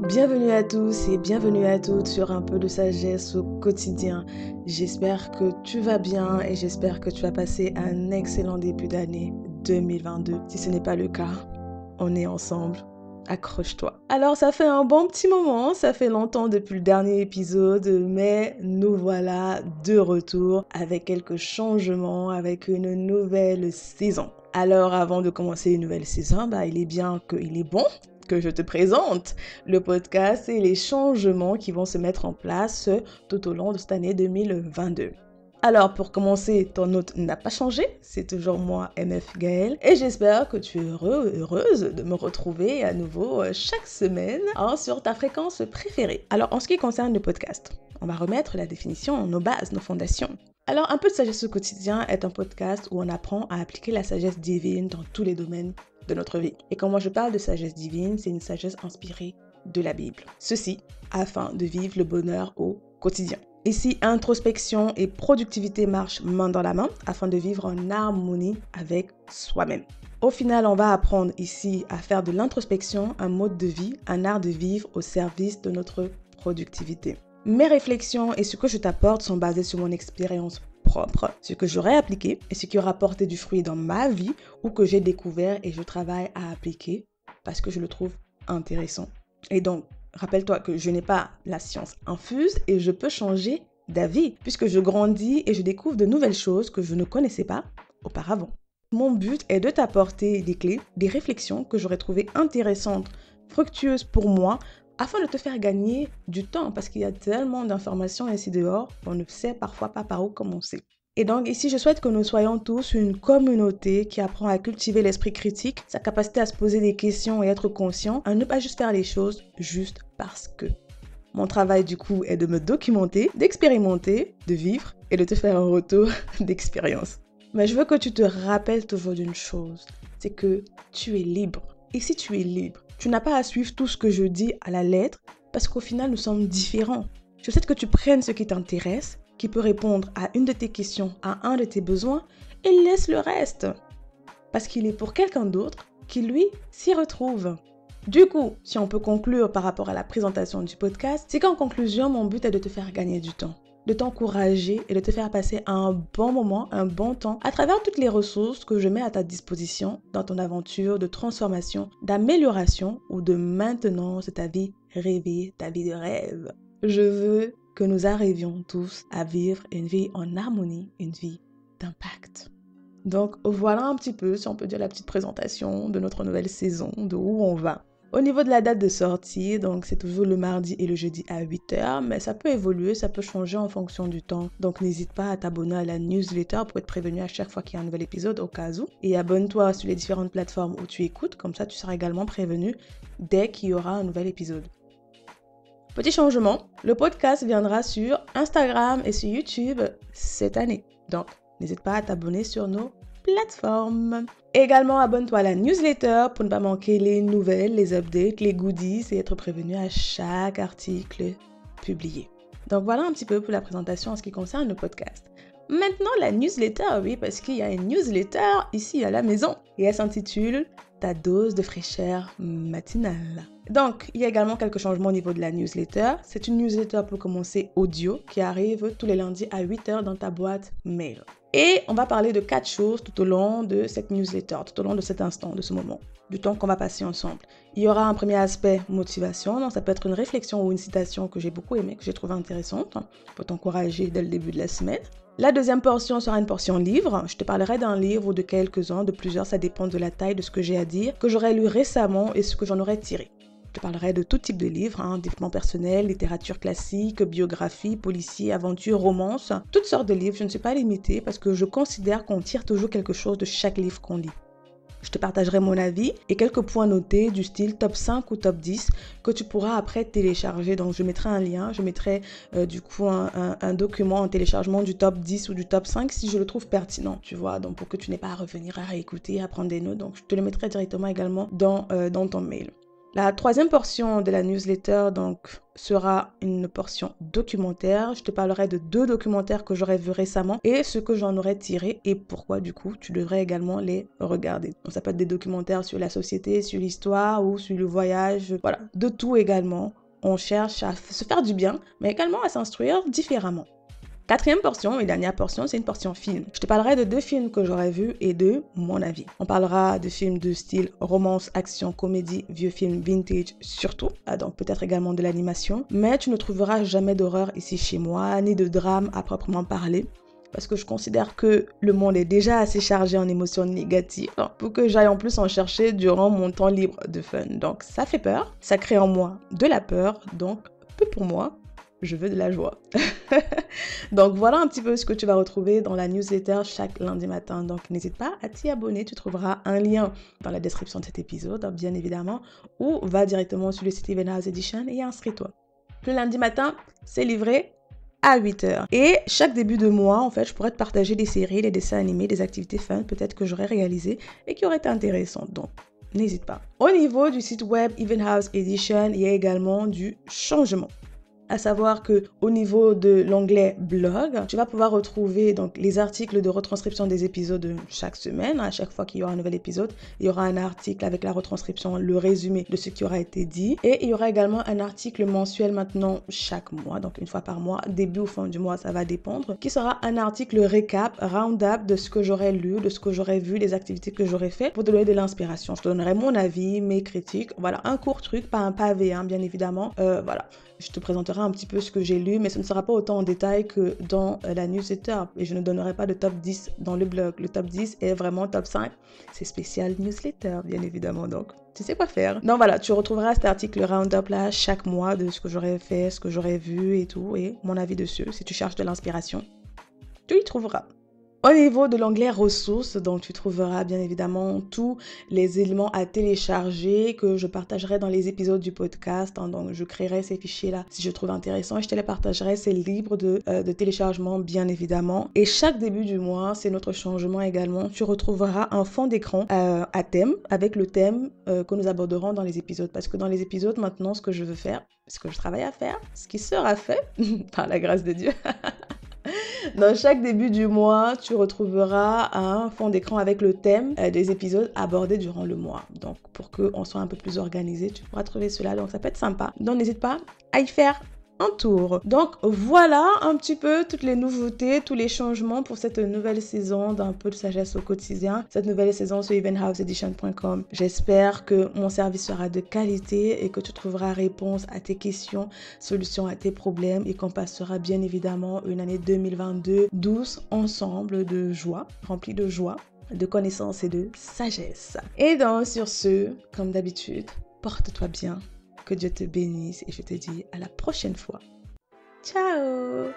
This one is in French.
Bienvenue à tous et bienvenue à toutes sur un peu de sagesse au quotidien. J'espère que tu vas bien et j'espère que tu as passé un excellent début d'année 2022. Si ce n'est pas le cas, on est ensemble. Accroche-toi. Alors ça fait un bon petit moment, ça fait longtemps depuis le dernier épisode, mais nous voilà de retour avec quelques changements, avec une nouvelle saison. Alors avant de commencer une nouvelle saison, il est bon que je te présente le podcast et les changements qui vont se mettre en place tout au long de cette année 2022. Alors pour commencer, ton hôte n'a pas changé, c'est toujours moi, MF Gaëlle, et j'espère que tu es heureuse de me retrouver à nouveau chaque semaine sur ta fréquence préférée. Alors en ce qui concerne le podcast, on va remettre la définition, nos bases, nos fondations. Alors un peu de sagesse au quotidien est un podcast où on apprend à appliquer la sagesse divine dans tous les domaines de notre vie. Et quand moi je parle de sagesse divine, c'est une sagesse inspirée de la Bible. Ceci afin de vivre le bonheur au quotidien. Ici, introspection et productivité marchent main dans la main afin de vivre en harmonie avec soi-même. Au final, on va apprendre ici à faire de l'introspection un mode de vie, un art de vivre au service de notre productivité. Mes réflexions et ce que je t'apporte sont basées sur mon expérience propre, ce que j'aurais appliqué et ce qui aura porté du fruit dans ma vie ou que j'ai découvert et je travaille à appliquer parce que je le trouve intéressant. Et donc, rappelle-toi que je n'ai pas la science infuse et je peux changer d'avis puisque je grandis et je découvre de nouvelles choses que je ne connaissais pas auparavant. Mon but est de t'apporter des clés, des réflexions que j'aurais trouvées intéressantes, fructueuses pour moi, afin de te faire gagner du temps, parce qu'il y a tellement d'informations ici dehors qu'on ne sait parfois pas par où commencer. Et donc ici, je souhaite que nous soyons tous une communauté qui apprend à cultiver l'esprit critique, sa capacité à se poser des questions et être conscient, à ne pas juste faire les choses juste parce que. Mon travail du coup est de me documenter, d'expérimenter, de vivre et de te faire un retour d'expérience. Mais je veux que tu te rappelles toujours d'une chose, c'est que tu es libre. Et si tu es libre, tu n'as pas à suivre tout ce que je dis à la lettre parce qu'au final, nous sommes différents. Je souhaite que tu prennes ce qui t'intéresse, qui peut répondre à une de tes questions, à un de tes besoins et laisse le reste. Parce qu'il est pour quelqu'un d'autre qui, lui, s'y retrouve. Du coup, si on peut conclure par rapport à la présentation du podcast, c'est qu'en conclusion, mon but est de te faire gagner du temps, de t'encourager et de te faire passer un bon moment, un bon temps à travers toutes les ressources que je mets à ta disposition dans ton aventure de transformation, d'amélioration ou de maintenance de ta vie rêvée, ta vie de rêve. Je veux que nous arrivions tous à vivre une vie en harmonie, une vie d'impact. Donc voilà un petit peu, si on peut dire, la petite présentation de notre nouvelle saison, de où on va. Au niveau de la date de sortie, donc c'est toujours le mardi et le jeudi à 8h, mais ça peut évoluer, ça peut changer en fonction du temps. Donc n'hésite pas à t'abonner à la newsletter pour être prévenu à chaque fois qu'il y a un nouvel épisode au cas où. Et abonne-toi sur les différentes plateformes où tu écoutes, comme ça tu seras également prévenu dès qu'il y aura un nouvel épisode. Petit changement, le podcast viendra sur Instagram et sur YouTube cette année. Donc n'hésite pas à t'abonner sur nos plateformes. Également, abonne-toi à la newsletter pour ne pas manquer les nouvelles, les updates, les goodies et être prévenu à chaque article publié. Donc voilà un petit peu pour la présentation en ce qui concerne le podcast. Maintenant, la newsletter, oui, parce qu'il y a une newsletter ici à la maison et elle s'intitule « Ta dose de fraîcheur matinale ». Donc, il y a également quelques changements au niveau de la newsletter. C'est une newsletter pour commencer audio qui arrive tous les lundis à 8h dans ta boîte mail. Et on va parler de 4 choses tout au long de cette newsletter, tout au long de cet instant, de ce moment, du temps qu'on va passer ensemble. Il y aura un premier aspect motivation, donc ça peut être une réflexion ou une citation que j'ai beaucoup aimée, que j'ai trouvée intéressante, pour t'encourager dès le début de la semaine. La deuxième portion sera une portion livre. Je te parlerai d'un livre ou de quelques-uns, de plusieurs, ça dépend de la taille de ce que j'ai à dire, que j'aurais lu récemment et ce que j'en aurais tiré. Je te parlerai de tout type de livres, développement personnel, littérature classique, biographie, policier, aventure, romance, toutes sortes de livres. Je ne suis pas limitée parce que je considère qu'on tire toujours quelque chose de chaque livre qu'on lit. Je te partagerai mon avis et quelques points notés du style top 5 ou top 10 que tu pourras après télécharger. Donc je mettrai un lien, je mettrai un document en téléchargement du top 10 ou du top 5 si je le trouve pertinent, tu vois. Donc pour que tu n'aies pas à revenir, à réécouter, à prendre des notes. Donc je te le mettrai directement également dans ton mail. La troisième portion de la newsletter donc sera une portion documentaire. Je te parlerai de 2 documentaires que j'aurais vus récemment et ce que j'en aurais tiré et pourquoi du coup tu devrais également les regarder. Donc ça peut être des documentaires sur la société, sur l'histoire ou sur le voyage, voilà, de tout également. On cherche à se faire du bien, mais également à s'instruire différemment. Quatrième portion et dernière portion, c'est une portion film. Je te parlerai de 2 films que j'aurais vus et de mon avis. On parlera de films de style romance, action, comédie, vieux films vintage surtout, donc peut-être également de l'animation. Mais tu ne trouveras jamais d'horreur ici chez moi, ni de drame à proprement parler. Parce que je considère que le monde est déjà assez chargé en émotions négatives pour que j'aille en plus en chercher durant mon temps libre de fun. Donc ça fait peur, ça crée en moi de la peur, donc peu pour moi. Je veux de la joie. Donc voilà un petit peu ce que tu vas retrouver dans la newsletter chaque lundi matin. Donc n'hésite pas à t'y abonner. Tu trouveras un lien dans la description de cet épisode, bien évidemment, ou va directement sur le site Even House Edition et inscris-toi. Le lundi matin, c'est livré à 8h. Et chaque début de mois, en fait, je pourrais te partager des séries, des dessins animés, des activités fun peut-être que j'aurais réalisées et qui auraient été intéressantes. Donc n'hésite pas. Au niveau du site web Even House Edition, il y a également du changement. À savoir que au niveau de l'onglet blog, tu vas pouvoir retrouver donc les articles de retranscription des épisodes chaque semaine. À chaque fois qu'il y aura un nouvel épisode, il y aura un article avec la retranscription, le résumé de ce qui aura été dit. Et il y aura également un article mensuel maintenant chaque mois, donc une fois par mois, début ou fin du mois, ça va dépendre, qui sera un article récap, round-up de ce que j'aurais lu, de ce que j'aurais vu, des activités que j'aurais fait pour te donner de l'inspiration. Je te donnerai mon avis, mes critiques, voilà, un court truc, pas un pavé, hein, bien évidemment, voilà. Je te présenterai un petit peu ce que j'ai lu, mais ce ne sera pas autant en détail que dans la newsletter. Et je ne donnerai pas de top 10 dans le blog. Le top 10 est vraiment top 5. C'est spécial newsletter, bien évidemment. Donc, tu sais quoi faire. Donc voilà, tu retrouveras cet article round-up là chaque mois de ce que j'aurais fait, ce que j'aurais vu et tout, et mon avis dessus. Si tu cherches de l'inspiration, tu y trouveras. Au niveau de l'onglet ressources, donc tu trouveras bien évidemment tous les éléments à télécharger que je partagerai dans les épisodes du podcast. Donc je créerai ces fichiers-là si je trouve intéressant et je te les partagerai. C'est libre de téléchargement bien évidemment. Et chaque début du mois, c'est notre changement également. Tu retrouveras un fond d'écran à thème avec le thème que nous aborderons dans les épisodes. Parce que dans les épisodes maintenant, ce que je veux faire, ce que je travaille à faire, ce qui sera fait par la grâce de Dieu. Dans chaque début du mois, tu retrouveras un fond d'écran avec le thème des épisodes abordés durant le mois. Donc, pour qu'on soit un peu plus organisé, tu pourras trouver cela. Donc, ça peut être sympa. Donc, n'hésite pas à y faire un tour. Donc, voilà un petit peu toutes les nouveautés, tous les changements pour cette nouvelle saison d'un peu de sagesse au quotidien. Cette nouvelle saison sur evenhouseedition.com. J'espère que mon service sera de qualité et que tu trouveras réponse à tes questions, solutions à tes problèmes et qu'on passera bien évidemment une année 2022 douce ensemble de joie, remplie de joie, de connaissances et de sagesse. Et donc, sur ce, comme d'habitude, porte-toi bien. Que Dieu te bénisse et je te dis à la prochaine fois. Ciao!